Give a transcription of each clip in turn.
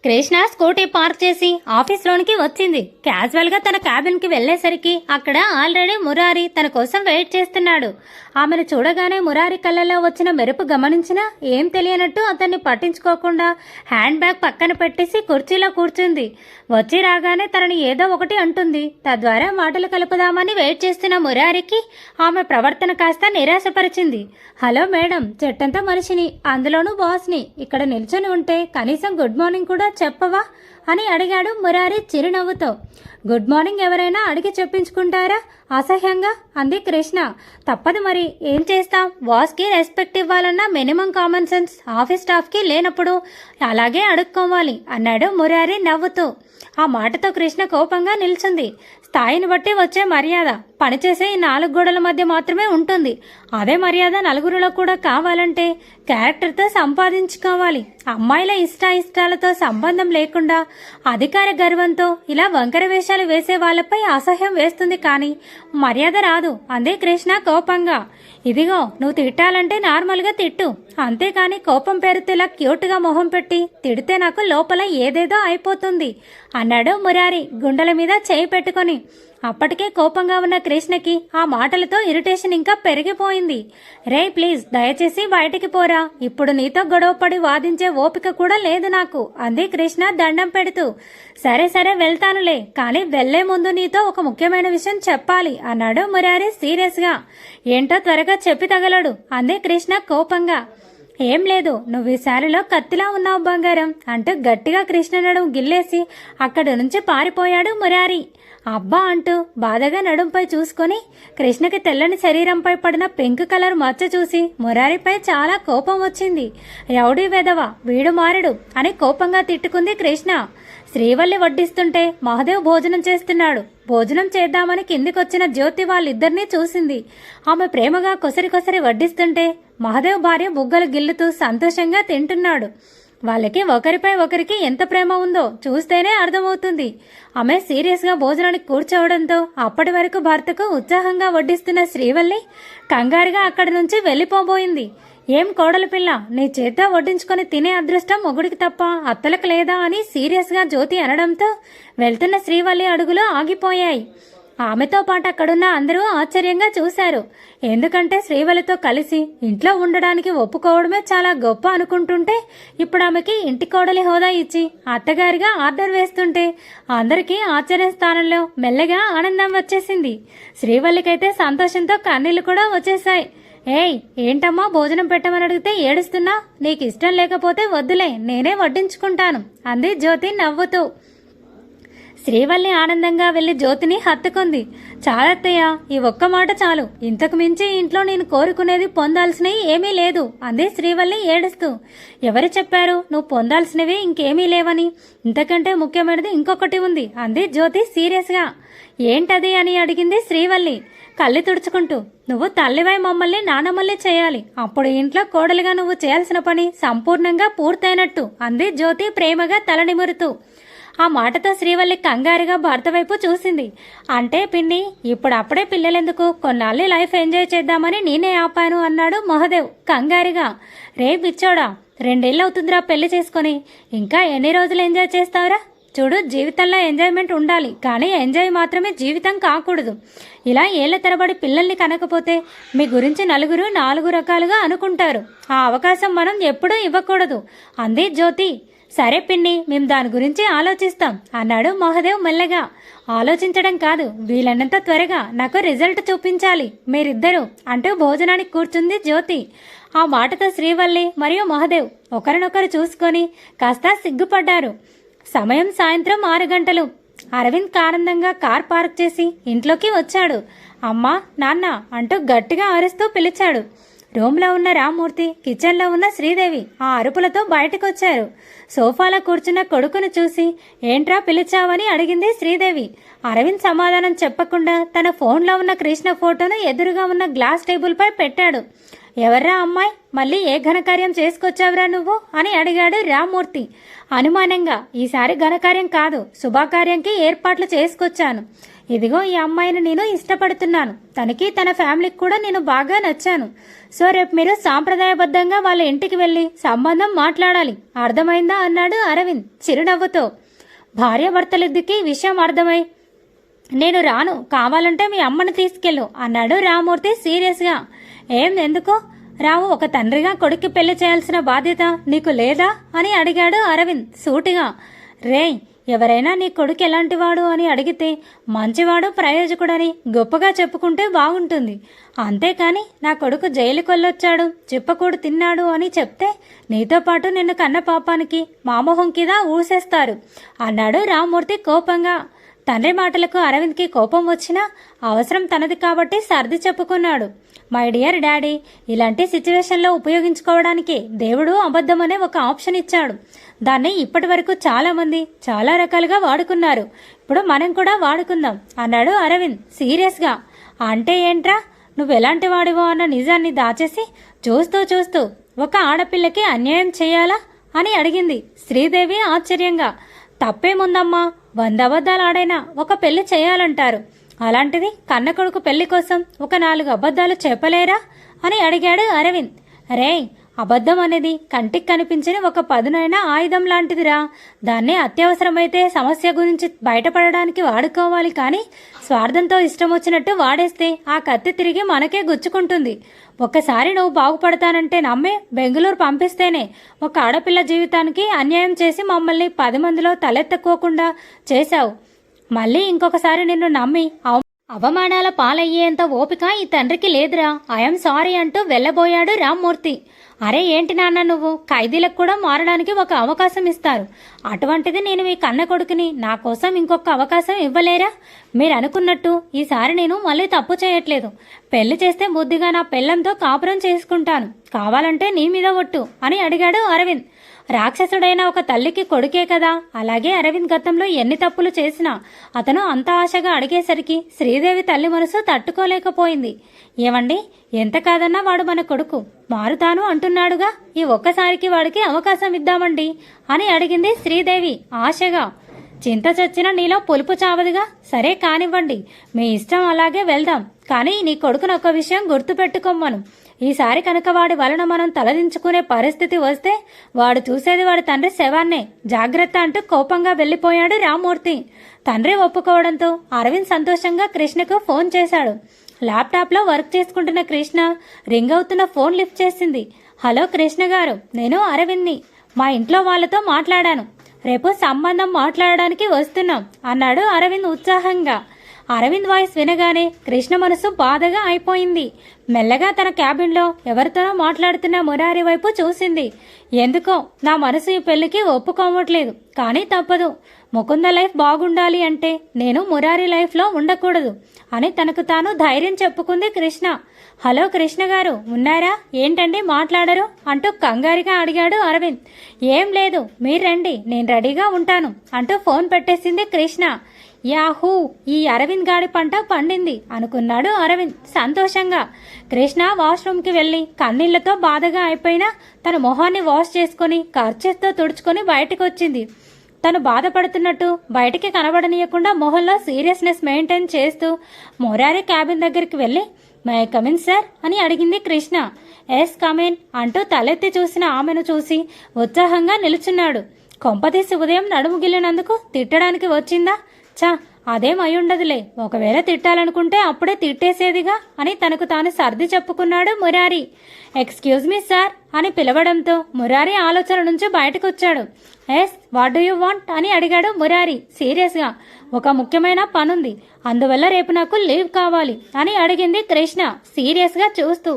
Krishna scooty park చేసి ఆఫీస్లోనికి వచ్చింది. Casual గా తన క్యాబిన్ కి వెళ్లేసరికి అక్కడ ఆల్రెడీ మురారి తన కోసం వెయిట్ చేస్తున్నాడు. ఆమెను చూడగానే మురారి కళ్ళలో వచ్చిన మెరుపు గమనించినా ఏం తెలియనట్టు అతన్ని పట్టించుకోకుండా హ్యాండ్ బ్యాగ్ పక్కన పెట్టేసి కుర్చీలో కూర్చుంది. వచ్చి రాగానే తనని ఏదో ఒకటి అంటుంది. తద్వారా మాటలు కలుపుదామని వెయిట్ చేస్తున్న మురారికి ఆమె ప్రవర్తన కాస్త నిరాశపరిచింది. హలో మేడం, చెట్టంతా మనిషిని, అందులోనూ బాస్ని. ఇక్కడ నిల్చొని ఉంటే కనీసం గుడ్ మార్నింగ్ కూడా చెప్పవా అని అడిగాడు మురారి చిరునవ్వుతో. గుడ్ మార్నింగ్ ఎవరైనా అడిగి చెప్పించుకుంటారా? అసహ్యంగా అంది కృష్ణ. తప్పదు మరి, ఏం చేస్తాం? బాస్కి రెస్పెక్ట్ ఇవ్వాలన్న మినిమం కామన్ సెన్స్ ఆఫీస్ స్టాఫ్కి లేనప్పుడు అలాగే అడుక్కోవాలి అన్నాడు మురారి నవ్వుతూ. ఆ మాటతో కృష్ణ కోపంగా నిల్చుంది. స్థాయిని బట్టి వచ్చే మర్యాద పనిచేసే ఈ 4 గోడల మధ్య మాత్రమే ఉంటుంది. అదే మర్యాద నలుగురిలో కూడా కావాలంటే క్యారెక్టర్తో సంపాదించుకోవాలి. అమ్మాయిల ఇష్టాలతో సంబంధం లేకుండా అధికార గర్వంతో ఇలా వంకర వేషాలు వేసే వాళ్ళపై అసహ్యం వేస్తుంది, కానీ మర్యాద రాదు అందే కృష్ణ కోపంగా. ఇదిగో, నువ్వు తిట్టాలంటే నార్మల్గా తిట్టు, అంతేకాని కోపం పేరుతో ఇలా క్యూట్గా మొహం పెట్టి తిడితే నాకు లోపల ఏదేదో అయిపోతుంది అన్నాడు మురారి గుండెల మీద చేయి పెట్టుకొని. అప్పటికే కోపంగా ఉన్న కృష్ణకి ఆ మాటలతో ఇరిటేషన్ ఇంకా పెరిగిపోయింది. రే ప్లీజ్, దయచేసి బయటికి పోరా, ఇప్పుడు నీతో గొడవపడి వాదించే ఓపిక కూడా లేదు నాకు అంది కృష్ణ దండం పెడుతూ. సరే సరే వెళ్తానులే, కానీ వెళ్లే ముందు నీతో ఒక ముఖ్యమైన విషయం చెప్పాలి అన్నాడు మురారి సీరియస్ గా. ఏంటో త్వరగా చెప్పి తగలడు అంది కృష్ణ కోపంగా. ఏం లేదు, నువ్వు ఈ శారీలో కత్తిలా ఉన్నావు బంగారం అంటూ గట్టిగా కృష్ణ నడుము గిల్లేసి అక్కడి నుంచి పారిపోయాడు మురారి. అబ్బా అంటూ బాధగా నడుంపై చూసుకొని కృష్ణకి తెల్లని శరీరంపై పడిన పింక్ కలర్ మచ్చ చూసి మురారిపై చాలా కోపం వచ్చింది. రౌడీ వెధవ, వీడు మారడు అని కోపంగా తిట్టుకుంది కృష్ణ. శ్రీవల్లి వడ్డిస్తుంటే మహదేవ్ భోజనం చేస్తున్నాడు. భోజనం చేద్దామని కిందికొచ్చిన జ్యోతి వాళ్ళిద్దరినీ చూసింది. ఆమె ప్రేమగా కొసరి వడ్డిస్తుంటే మహదేవ్ భార్య బుగ్గలు గిల్లుతూ సంతోషంగా తింటున్నాడు. వాళ్ళకి ఒకరిపై ఒకరికి ఎంత ప్రేమ ఉందో చూస్తేనే అర్థమవుతుంది. ఆమె సీరియస్గా భోజనానికి కూర్చోవడంతో అప్పటి వరకు భర్తకు ఉత్సాహంగా వడ్డిస్తున్న శ్రీవల్లి కంగారుగా అక్కడి నుంచి వెళ్ళిపోబోయింది. ఏం కోడలి పిల్ల, నీ చేత వడ్డించుకొని తినే అదృష్టం మొగుడికి తప్ప అత్తలకు లేదా అని సీరియస్గా జ్యోతి అనడంతో వెళ్తున్న శ్రీవల్లి అడుగులు ఆగిపోయాయి. ఆమెతో పాటు అక్కడున్న అందరూ ఆశ్చర్యంగా చూశారు. ఎందుకంటే శ్రీవల్లితో కలిసి ఇంట్లో ఉండడానికి ఒప్పుకోవడమే చాలా గొప్ప అనుకుంటుంటే ఇప్పుడు ఆమెకి ఇంటి కోడలి హోదా ఇచ్చి అత్తగారిగా ఆర్డర్ వేస్తుంటే అందరికీ ఆశ్చర్య స్థానంలో మెల్లగా ఆనందం వచ్చేసింది. శ్రీవల్లికైతే సంతోషంతో కన్నీళ్లు కూడా వచ్చేశాయి. ఏయ్, ఏంటమ్మా భోజనం పెట్టమని అడిగితే ఏడుస్తున్నా? నీకు ఇష్టం లేకపోతే వద్దులే, నేనే వడ్డించుకుంటాను అంది జ్యోతి నవ్వుతూ. శ్రీవల్లి ఆనందంగా వెళ్లి జ్యోతిని హత్తుకుంది. చాలత్తయ్య, ఈ ఒక్క మాట చాలు, ఇంతకు మించి ఇంట్లో నేను కోరుకునేది పొందాల్సినవి ఏమీ లేదు అంది శ్రీవల్లి ఏడుస్తూ. ఎవరు చెప్పారు నువ్వు పొందాల్సినవి ఇంకేమీ లేవని? ఇంతకంటే ముఖ్యమైనది ఇంకొకటి ఉంది అంది జ్యోతి సీరియస్గా. ఏంటది అని అడిగింది శ్రీవల్లి కళ్ళు తుడుచుకుంటూ. నువ్వు తల్లివై మమ్మల్ని నానమ్మల్ని చేయాలి, అప్పుడు ఇంట్లో కోడలుగా నువ్వు చేయాల్సిన పని సంపూర్ణంగా పూర్తయినట్టు అంది జ్యోతి ప్రేమగా తల నిమురుతూ. ఆ మాటతో శ్రీవల్లి కంగారుగా భర్త వైపు చూసింది. అంటే పిన్ని, ఇప్పుడు అప్పుడే పిల్లలెందుకు, కొన్నాళ్ళు లైఫ్ ఎంజాయ్ చేద్దామని నేనే ఆపాను అన్నాడు మహదేవ్ కంగారుగా. రే పిచ్చోడా, 2 ఏళ్ళు అవుతుందిరా పెళ్లి చేసుకొని, ఇంకా ఎన్ని రోజులు ఎంజాయ్ చేస్తావురా? చూడు, జీవితంలో ఎంజాయ్మెంట్ ఉండాలి, కానీ ఎంజాయ్ మాత్రమే జీవితం కాకూడదు. ఇలా ఏళ్ల తరబడి పిల్లల్ని కనకపోతే మీ గురించి నలుగురు 4 రకాలుగా అనుకుంటారు. ఆ అవకాశం మనం ఎప్పుడూ ఇవ్వకూడదు అంది జ్యోతి. సరే పిన్ని, మేము దాని గురించి ఆలోచిస్తాం అన్నాడు మహదేవ్ మెల్లగా. ఆలోచించడం కాదు, వీలైనంత త్వరగా నాకు రిజల్ట్ చూపించాలి మీరిద్దరూ అంటూ భోజనానికి కూర్చుంది జ్యోతి. ఆ మాటతో శ్రీవల్లి మరియు మహదేవ్ ఒకరినొకరు చూసుకొని కాస్త సిగ్గుపడ్డారు. సమయం సాయంత్రం 6 గంటలు. అరవింద్ ఆనందంగా కార్ పార్క్ చేసి ఇంట్లోకి వచ్చాడు. అమ్మా, నాన్న అంటూ గట్టిగా అరుస్తూ పిలిచాడు. రూమ్లో ఉన్న రామ్మూర్తి, కిచెన్లో ఉన్న శ్రీదేవి ఆ అరుపులతో బయటకొచ్చారు. సోఫాలో కూర్చున్న కొడుకును చూసి ఏంట్రా పిలిచావని అడిగింది శ్రీదేవి. అరవింద్ సమాధానం చెప్పకుండా తన ఫోన్లో ఉన్న కృష్ణ ఫోటోను ఎదురుగా ఉన్న గ్లాస్ టేబుల్పై పెట్టాడు. ఎవర్రా అమ్మాయి, మళ్ళీ ఏ ఘనకార్యం చేసుకొచ్చావురా నువ్వు అని అడిగాడు రామ్మూర్తి అనుమానంగా. ఈసారి ఘనకార్యం కాదు, శుభకార్యంకి ఏర్పాట్లు చేసుకొచ్చాను. ఇదిగో ఈ అమ్మాయిని నేను ఇష్టపడుతున్నాను, తనకి తన ఫ్యామిలీకి కూడా నేను బాగా నచ్చాను. సో రేపు మీరు సాంప్రదాయబద్ధంగా వాళ్ళ ఇంటికి వెళ్ళి సంబంధం మాట్లాడాలి, అర్థమైందా అన్నాడు అరవింద్ చిరునవ్వుతో. భార్యాభర్తలిద్దరికీ విషయం అర్థమై నేను రాను, కావాలంటే మీ అమ్మని తీసుకెళ్ళు అన్నాడు రామ్మూర్తి సీరియస్గా. ఎందుకు రావు, ఒక తండ్రిగా కొడుక్కి పెళ్లి చేయాల్సిన బాధ్యత నీకు లేదా అని అడిగాడు అరవింద్ సూటిగా. రేయ్, ఎవరైనా నీ కొడుకు ఎలాంటివాడు అని అడిగితే మంచివాడు ప్రయోజకుడని గొప్పగా చెప్పుకుంటే బాగుంటుంది. అంతేకాని నా కొడుకు జైలుకి వెళ్ళొచ్చాడు, చిప్పకూడు తిన్నాడు అని చెప్తే నీతో పాటు నిన్ను కన్న పాపానికి మామోహం కింద ఊసేస్తారు అన్నాడు రామ్మూర్తి కోపంగా. తండ్రి మాటలకు అరవింద్కి కోపం వచ్చినా అవసరం తనది కాబట్టి సర్ది చెప్పుకున్నాడు. మై డియర్ డాడీ, ఇలాంటి సిచ్యువేషన్లో ఉపయోగించుకోవడానికి దేవుడు అబద్ధం అనే ఒక ఆప్షన్ ఇచ్చాడు. దాన్ని ఇప్పటి వరకు చాలామంది చాలా రకాలుగా వాడుకున్నారు. ఇప్పుడు మనం కూడా వాడుకుందాం అన్నాడు అరవింద్ సీరియస్గా. అంటే ఏంట్రా, నువ్వు ఎలాంటి వాడివో అన్న నిజాన్ని దాచేసి చూస్తూ చూస్తూ ఒక ఆడపిల్లకి అన్యాయం చేయాలా అని అడిగింది శ్రీదేవి ఆశ్చర్యంగా. తప్పేముందమ్మా, 100 అబద్ధాలు ఆడైనా ఒక పెళ్లి చేయాలంటారు. అలాంటిది కన్న కొడుకు పెళ్లి కోసం ఒక 4 అబద్ధాలు చెప్పలేరా అని అడిగాడు అరవింద్. రేయ్, అబద్ధం అనేది కంటికి కనిపించిన ఒక పదునైన ఆయుధం లాంటిదిరా. దాన్ని అత్యవసరమైతే సమస్య గురించి బయటపడడానికి వాడుకోవాలి, కానీ స్వార్థంతో ఇష్టం వచ్చినట్టు వాడేస్తే ఆ కత్తి తిరిగి మనకే గుచ్చుకుంటుంది. ఒక్కసారి నువ్వు బాగుపడతానంటే నమ్మి బెంగళూరు పంపిస్తేనే ఒక ఆడపిల్ల జీవితానికి అన్యాయం చేసి మమ్మల్ని 10 మందిలో తలెత్తుకోకుండా చేశావు. మళ్ళీ ఇంకొకసారి నిన్ను నమ్మి అవమానాల పాలయ్యేంత ఓపిక ఈ తండ్రికి లేదురా. ఐఎమ్ సారీ అంటూ వెళ్ళబోయాడు రామ్మూర్తి. అరే ఏంటి నాన్న, నువ్వు ఖైదీలకు కూడా మారడానికి ఒక అవకాశం ఇస్తారు. అటువంటిది నేను మీ కన్న కొడుకుని నా కోసం ఇంకొక అవకాశం ఇవ్వలేరా? మీరు అనుకున్నట్టు ఈసారి నేను మళ్ళీ తప్పు చేయట్లేదు. పెళ్లి చేస్తే బుద్ధిగా నా పెళ్లంతో కాపురం చేసుకుంటాను, కావాలంటే నీ మీద ఒట్టు అని అడిగాడు అరవింద్. రాక్షసుడైన ఒక తల్లికి కొడుకే కదా. అలాగే అరవింద్ గతంలో ఎన్ని తప్పులు చేసినా అతను అంత ఆశగా అడిగేసరికి శ్రీదేవి తల్లి మనసు తట్టుకోలేకపోయింది. ఏమండి, ఎంత కాదన్నా వాడు మన కొడుకు, మారుతాను అంటున్నాడుగా, ఈ ఒక్కసారికి వాడికి అవకాశం ఇద్దామండి అని అడిగింది శ్రీదేవి ఆశగా. చింత చచ్చిన నీలో పులుపు చావదుగా. సరే కానివ్వండి, మీ ఇష్టం, అలాగే వెళ్దాం. కానీ నీ కొడుకును ఒక విషయం గుర్తుపెట్టుకోమ్మను. ఈసారి కనుక వాడి వలన మనం తలదించుకునే పరిస్థితి వస్తే వాడు చూసేది వాడి తండ్రి శవాన్నే. జాగ్రత్త అంటూ కోపంగా వెళ్లిపోయాడు రామ్మూర్తి. తండ్రి ఒప్పుకోవడంతో అరవింద్ సంతోషంగా కృష్ణకు ఫోన్ చేశాడు. ల్యాప్టాప్లో వర్క్ చేసుకుంటున్న కృష్ణ రింగ్ అవుతున్న ఫోన్ లిఫ్ట్ చేసింది. హలో కృష్ణ గారు, నేను అరవింద్ని. మా ఇంట్లో వాళ్ళతో మాట్లాడాను, రేపు సంబంధం మాట్లాడడానికి వస్తున్నాం అన్నాడు అరవింద్ ఉత్సాహంగా. అరవింద్ వాయిస్ వినగానే కృష్ణ మనసు బాధగా అయిపోయింది. మెల్లగా తన క్యాబిన్లో ఎవరితోనో మాట్లాడుతున్న మురారి వైపు చూసింది. ఎందుకో నా మనసు ఈ పెళ్లికి ఒప్పుకోవట్లేదు, కానీ తప్పదు. ముకుంద లైఫ్ బాగుండాలి అంటే నేను మురారి లైఫ్లో ఉండకూడదు అని తనకు తాను ధైర్యం చెప్పుకుంది కృష్ణ. హలో కృష్ణ గారు, ఉన్నారా? ఏంటండి మాట్లాడరు అంటూ కంగారుగా అడిగాడు అరవింద్. ఏం లేదు, మీరు రండి, నేను రెడీగా ఉంటాను అంటూ ఫోన్ పెట్టేసింది కృష్ణ. యాహూ, ఈ అరవింద్ గాడి పంట పండింది అనుకున్నాడు అరవింద్ సంతోషంగా. కృష్ణ వాష్రూమ్కి వెళ్ళి కన్నీళ్లతో బాధగా అయిపోయినా తన మొహాన్ని వాష్ చేసుకుని కర్చీఫ్తో తుడుచుకొని బయటకు వచ్చింది. తను బాధపడుతున్నట్టు బయటికి కనబడనీయకుండా మొహంలో సీరియస్నెస్ మెయింటైన్ చేస్తూ మురారి క్యాబిన్ దగ్గరికి వెళ్ళి మే కమిన్ సార్ అని అడిగింది కృష్ణ. ఎస్ కమిన్ అంటూ తలెత్తి చూసిన ఆమెను చూసి ఉత్సాహంగా నిలుచున్నాడు. కొంపతీసి ఉదయం నడుము గిల్లినందుకు తిట్టడానికి వచ్చిందా? చా, అదేం అయ్యుండదులే. ఒకవేళ తిట్టాలనుకుంటే అప్పుడే తిట్టేసేదిగా అని తనకు తాను సర్ది చెప్పుకున్నాడు మురారి. ఎక్స్క్యూజ్ మీ సార్ అని పిలవడంతో మురారి ఆలోచన నుంచి బయటకు వచ్చాడు. Yes, what do you want అని అడిగాడు మురారి సీరియస్గా. ఒక ముఖ్యమైన పనుంది, అందువల్ల రేపు నాకు లీవ్ కావాలి అని అడిగింది కృష్ణ సీరియస్గా చూస్తూ.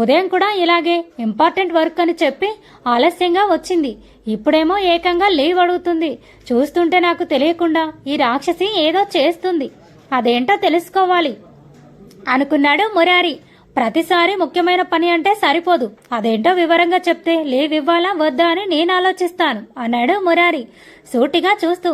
ఉదయం కూడా ఇలాగే ఇంపార్టెంట్ వర్క్ అని చెప్పి ఆలస్యంగా వచ్చింది. ఇప్పుడేమో ఏకంగా లీవ్ అడుగుతుంది. చూస్తుంటే నాకు తెలియకుండా ఈ రాక్షసి ఏదో చేస్తుంది, అదేంటో తెలుసుకోవాలి అనుకున్నాడు మురారి. ప్రతిసారి ముఖ్యమైన పని అంటే సరిపోదు, అదేంటో వివరంగా చెప్తే లీవ్ ఇవ్వాలా వద్దా అని నేను ఆలోచిస్తాను అన్నాడు మురారి సూటిగా చూస్తూ.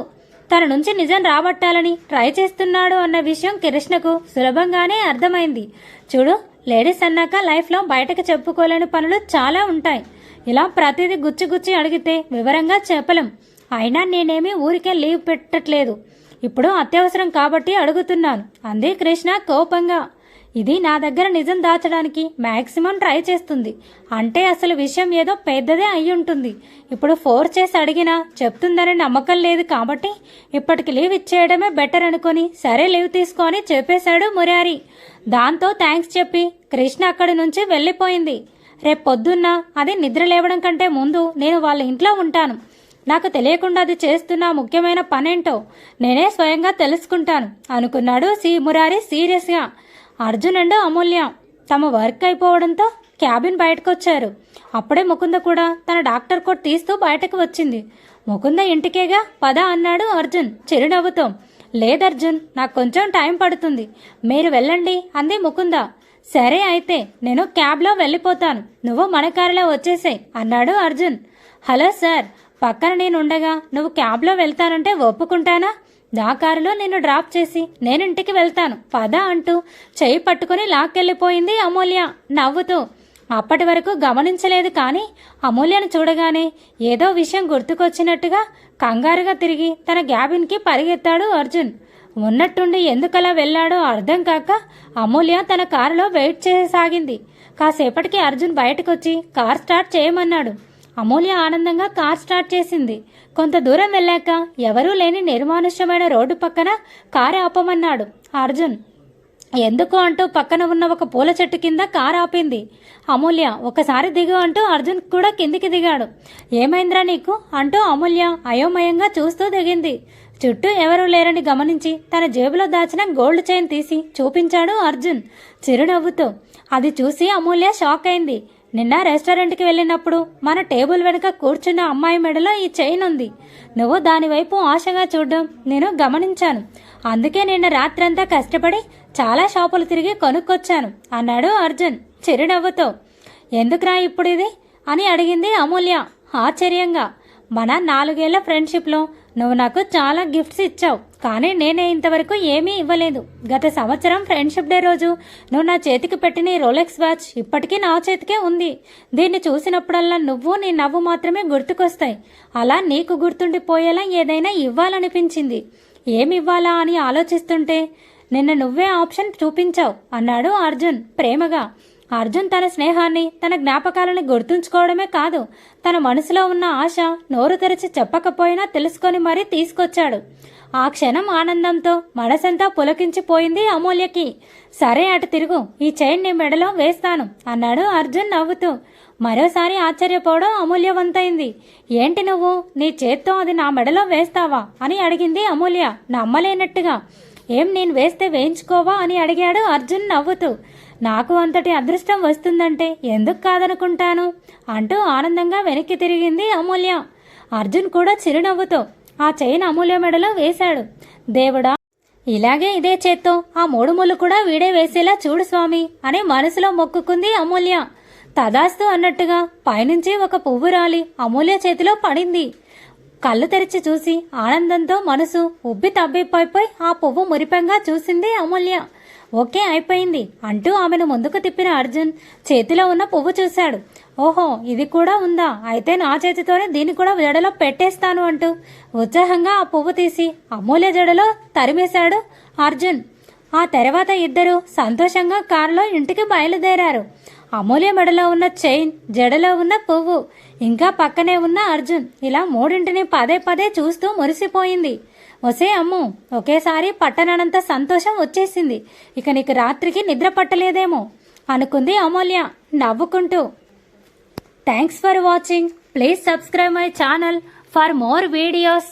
తన నుంచి నిజం రాబట్టాలని ట్రై చేస్తున్నాడు అన్న విషయం కృష్ణకు సులభంగానే అర్థమైంది. చూడు, లేడీస్ అన్నాక లైఫ్లో బయటకు చెప్పుకోలేని పనులు చాలా ఉంటాయి. ఇలా ప్రతిదీ గుచ్చి అడిగితే వివరంగా చెప్పలేం. అయినా నేనేమీ ఊరికే లీవ్ పెట్టట్లేదు. ఇప్పుడు అత్యవసరం కాబట్టి అడుగుతున్నాను అంది కృష్ణ కోపంగా. ఇది నా దగ్గర నిజం దాచడానికి మ్యాక్సిమం ట్రై చేస్తుంది. అంటే అసలు విషయం ఏదో పెద్దదే అయి ఉంటుంది. ఇప్పుడు ఫోర్స్ చేసి అడిగినా చెప్తుందని నమ్మకం లేదు కాబట్టి ఇప్పటికి లీవ్ ఇచ్చేయడమే బెటర్ అనుకుని సరే లీవ్ తీసుకొని చెప్పేశాడు మురారి. దాంతో థ్యాంక్స్ చెప్పి కృష్ణ అక్కడి నుంచి వెళ్ళిపోయింది. రేపు పొద్దున్న అది నిద్ర లేవడం కంటే ముందు నేను వాళ్ళ ఇంట్లో ఉంటాను. నాకు తెలియకుండా అది చేస్తున్న ముఖ్యమైన పనేంటో నేనే స్వయంగా తెలుసుకుంటాను అనుకున్నాడు మురారి సీరియస్గా. అర్జున్ అండ్ అమూల్య తమ వర్క్ అయిపోవడంతో క్యాబిన్ బయటకు. అప్పుడే ముకుంద కూడా తన డాక్టర్ కోట్ తీస్తూ బయటకు వచ్చింది. ముకుంద ఇంటికేగా పద అన్నాడు అర్జున్ చిరునవ్వుతో. లేదర్జున్, నాకు కొంచెం టైం పడుతుంది, మీరు వెళ్ళండి అంది ముకుంద. సరే అయితే నేను క్యాబ్లో వెళ్ళిపోతాను, నువ్వు మన కారులో వచ్చేసేయ్ అన్నాడు అర్జున్. హలో సార్, పక్కన నేనుండగా నువ్వు క్యాబ్లో వెళ్తానంటే ఒప్పుకుంటానా? నా కారులో నిన్ను డ్రాప్ చేసి నేను ఇంటికి వెళ్తాను పద అంటూ చెయ్యి పట్టుకుని లాక్కెళ్ళిపోయింది అమూల్య నవ్వుతూ. అప్పటి వరకు గమనించలేదు కానీ అమూల్యను చూడగానే ఏదో విషయం గుర్తుకొచ్చినట్టుగా కంగారుగా తిరిగి తన క్యాబిన్కి పరిగెత్తాడు అర్జున్. ఉన్నట్టుండి ఎందుకలా వెళ్లాడో అర్థం కాక అమూల్య తన కారులో వెయిట్ చేయసాగింది. కాసేపటికి అర్జున్ బయటకొచ్చి కార్ స్టార్ట్ చేయమన్నాడు. అమూల్య ఆనందంగా కార్ స్టార్ట్ చేసింది. కొంత దూరం వెళ్ళాక ఎవరూ లేని నిర్మానుష్యమైన రోడ్డు పక్కన కారు ఆపమన్నాడు అర్జున్. ఎందుకు అంటూ పక్కన ఉన్న ఒక పూల చెట్టు కింద కారు ఆపింది అమూల్య. ఒకసారి దిగు అంటూ అర్జున్ కూడా కిందికి దిగాడు. ఏమైందిరా నీకు అంటూ అమూల్య అయోమయంగా చూస్తూ దిగింది. చుట్టూ ఎవరూ లేరని గమనించి తన జేబులో దాచిన గోల్డ్ చైన్ తీసి చూపించాడు అర్జున్ చిరునవ్వుతో. అది చూసి అమూల్య షాక్ అయింది. నిన్న రెస్టారెంట్కి వెళ్ళినప్పుడు మన టేబుల్ వెనుక కూర్చున్న అమ్మాయి మెడలో ఈ చైన్ ఉంది. నువ్వు దానివైపు ఆశగా చూడడం నేను గమనించాను. అందుకే నిన్న రాత్రంతా కష్టపడి చాలా షాపులు తిరిగి కొనుక్కొచ్చాను అన్నాడు అర్జున్ చిరునవ్వుతో. ఎందుకురా ఇప్పుడు ఇది అని అడిగింది అమూల్య ఆశ్చర్యంగా. మన 4 ఏళ్ల ఫ్రెండ్షిప్లో నువ్వు నాకు చాలా గిఫ్ట్స్ ఇచ్చావు, కానీ నేనే ఇంతవరకు ఏమీ ఇవ్వలేదు. గత సంవత్సరం ఫ్రెండ్షిప్ డే రోజు నువ్వు నా చేతికి పెట్టిన ఈ రోలెక్స్ వాచ్ ఇప్పటికీ నా చేతికే ఉంది. దీన్ని చూసినప్పుడల్లా నువ్వు నీ నవ్వు మాత్రమే గుర్తుకొస్తాయి. అలా నీకు గుర్తుండిపోయేలా ఏదైనా ఇవ్వాలనిపించింది. ఏమి ఇవ్వాలా అని ఆలోచిస్తుంటే నిన్న నువ్వే ఆప్షన్ చూపించావు అన్నాడు అర్జున్ ప్రేమగా. అర్జున్ తన స్నేహాన్ని తన జ్ఞాపకాలను గుర్తుంచుకోవడమే కాదు, తన మనసులో ఉన్న ఆశ నోరు తెరిచి చెప్పకపోయినా తెలుసుకొని మరీ తీసుకొచ్చాడు. ఆ క్షణం ఆనందంతో మనసంతా పులకించిపోయింది అమూల్యకి. సరే అటు తిరుగు, ఈ చైన్ నీ మెడలో వేస్తాను అన్నాడు అర్జున్ నవ్వుతూ. మరోసారి ఆశ్చర్యపోవడం అమూల్య వంతైంది. ఏంటి నువ్వు నీ చేత్తో అది నా మెడలో వేస్తావా అని అడిగింది అమూల్య నమ్మలేనట్టుగా. ఏం నేను వేస్తే వేయించుకోవా అని అడిగాడు అర్జున్ నవ్వుతూ. నాకు అంతటి అదృష్టం వస్తుందంటే ఎందుకు కాదనుకుంటాను అంటూ ఆనందంగా వెనక్కి తిరిగింది అమూల్య. అర్జున్ కూడా చిరునవ్వుతో ఆ చైన్ అమూల్య మెడలో వేశాడు. దేవుడా, ఇలాగే ఇదే చేత్తో ఆ 3 ముళ్ళు కూడా వీడే వేసేలా చూడు స్వామి అని మనసులో మొక్కుకుంది అమూల్య. తదాస్తు అన్నట్టుగా పైనుంచి ఒక పువ్వు రాలి అమూల్య చేతిలో పడింది. కళ్ళు తెరిచి చూసి ఆనందంతో మనసు ఉబ్బి తబ్బిపోయిపోయి ఆ పువ్వు మురిపంగా చూసింది అమూల్య. ఓకే అయిపోయింది అంటూ ఆమెను ముందుకు తిప్పిన అర్జున్ చేతిలో ఉన్న పువ్వు చూశాడు. ఓహో, ఇది కూడా ఉందా, అయితే నా చేతితోనే దీన్ని కూడా జడలో పెట్టేస్తాను అంటూ ఉత్సాహంగా ఆ పువ్వు తీసి అమూల్య జడలో తరిమేశాడు అర్జున్. ఆ తర్వాత ఇద్దరు సంతోషంగా కారులో ఇంటికి బయలుదేరారు. అమూల్య మెడలో ఉన్న చైన్, జడలో ఉన్న పువ్వు, ఇంకా పక్కనే ఉన్న అర్జున్, ఇలా 3 పదే చూస్తూ మురిసిపోయింది. ఒసే అమ్ము, ఒకేసారి పట్టనంత సంతోషం వచ్చేసింది. ఇక నీకు రాత్రికి నిద్ర పట్టలేదేమో అనుకుంది అమూల్య నవ్వుకుంటూ. Thanks for watching. Please subscribe my channel for more videos.